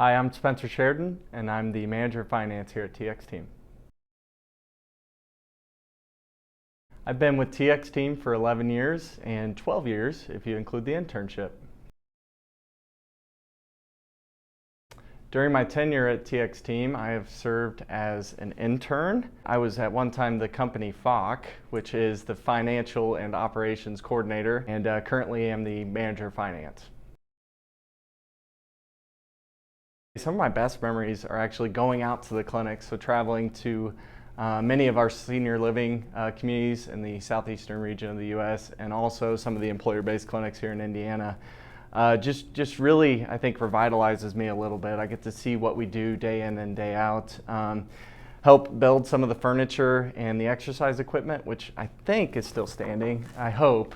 Hi, I'm Spencer Sheridan, and I'm the Manager of Finance here at TX Team. I've been with TX Team for 11 years and 12 years if you include the internship. During my tenure at TX Team, I have served as an intern. I was at one time the company FOC, which is the Financial and Operations Coordinator, and currently am the Manager of Finance. Some of my best memories are actually going out to the clinics, so traveling to many of our senior living communities in the southeastern region of the U.S. and also some of the employer-based clinics here in Indiana. Just really, I think, revitalizes me a little bit. I get to see what we do day in and day out. Help build some of the furniture and the exercise equipment, which I think is still standing, I hope.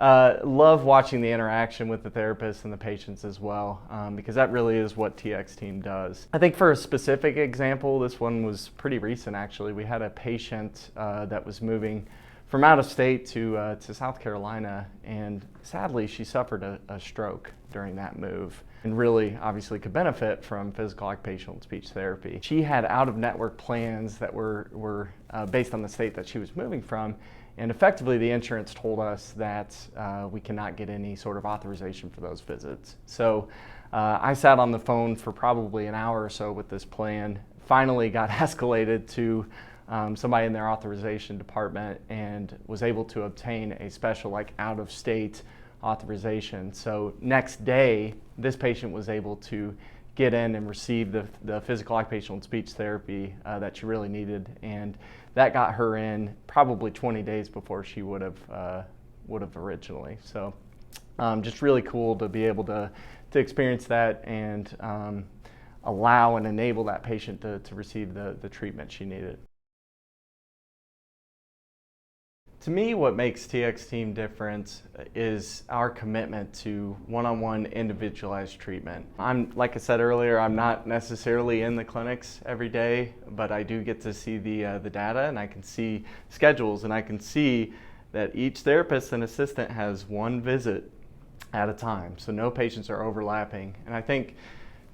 Love watching the interaction with the therapists and the patients as well, because that really is what TX Team does. I think for a specific example, this one was pretty recent actually. We had a patient that was moving from out of state to South Carolina, and sadly she suffered a stroke during that move and really obviously could benefit from physical occupational and speech therapy. She had out-of-network plans that were based on the state that she was moving from, and effectively the insurance told us that we cannot get any sort of authorization for those visits. So I sat on the phone for probably an hour or so with this plan, finally got escalated to somebody in their authorization department and was able to obtain a special out-of-state authorization. So next day, this patient was able to get in and receive the physical occupational and speech therapy that she really needed, and that got her in probably 20 days before she would have originally. So just really cool to be able to experience that and allow and enable that patient to receive the treatment she needed. To me, what makes TX Team different is our commitment to one-on-one individualized treatment. Like I said earlier, I'm not necessarily in the clinics every day, but I do get to see the data, and I can see schedules, and I can see that each therapist and assistant has one visit at a time, so no patients are overlapping. And I think,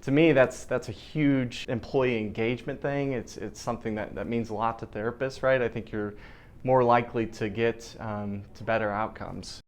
to me, that's a huge employee engagement thing. It's something that means a lot to therapists, right? I think you're more likely to get to better outcomes.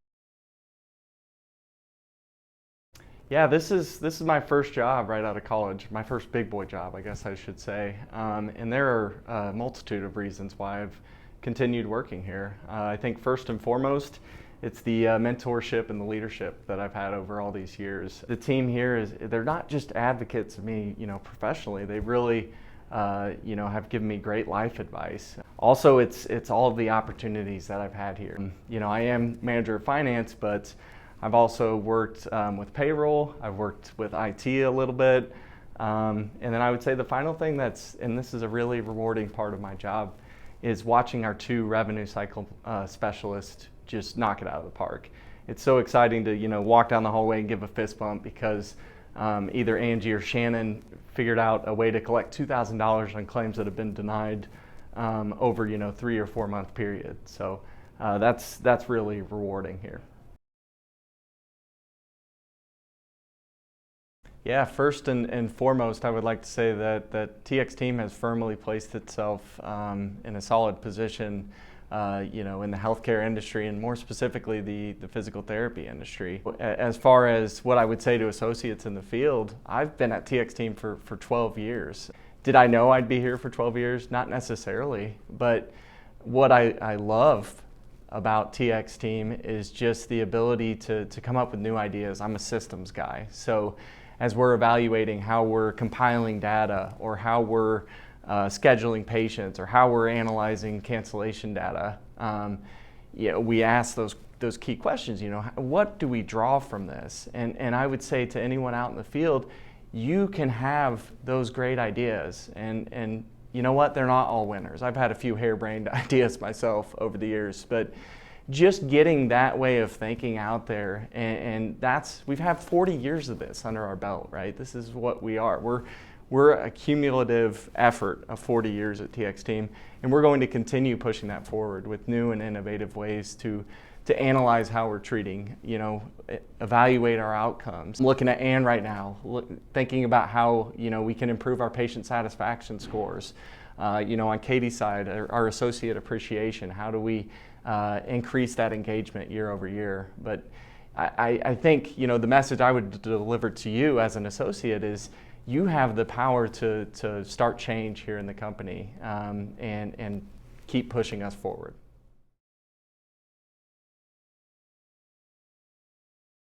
Yeah, this is my first job right out of college, my first big boy job, I guess I should say. And there are a multitude of reasons why I've continued working here. I think first and foremost, it's the mentorship and the leadership that I've had over all these years. The team here they're not just advocates of me, professionally. They really have given me great life advice. Also, it's all of the opportunities that I've had here. I am manager of finance, but I've also worked with payroll. I've worked with IT a little bit. And then I would say the final thing and this is a really rewarding part of my job, is watching our two revenue cycle specialists just knock it out of the park. It's so exciting to walk down the hallway and give a fist bump because either Angie or Shannon figured out a way to collect $2,000 on claims that have been denied over 3 or 4 month period. So that's really rewarding here. Yeah, first and foremost, I would like to say that TX Team has firmly placed itself in a solid position in the healthcare industry, and more specifically the physical therapy industry. As far as what I would say to associates in the field, I've been at TX Team for 12 years. Did I know I'd be here for 12 years? Not necessarily, but what I love about TX Team is just the ability to come up with new ideas. I'm a systems guy, so as we're evaluating how we're compiling data or how we're scheduling patients or how we're analyzing cancellation data, we ask those key questions. What do we draw from this? And I would say to anyone out in the field, you can have those great ideas, and you know what? They're not all winners. I've had a few harebrained ideas myself over the years, but just getting that way of thinking out there, and we've had 40 years of this under our belt, right? This is what we are. we're a cumulative effort of 40 years at TX Team, and we're going to continue pushing that forward with new and innovative ways to analyze how we're treating, evaluate our outcomes. I'm looking at Ann right now, thinking about how, we can improve our patient satisfaction scores. On Katie's side, our associate appreciation, how do we increase that engagement year over year? But I think, the message I would deliver to you as an associate is you have the power to start change here in the company and keep pushing us forward.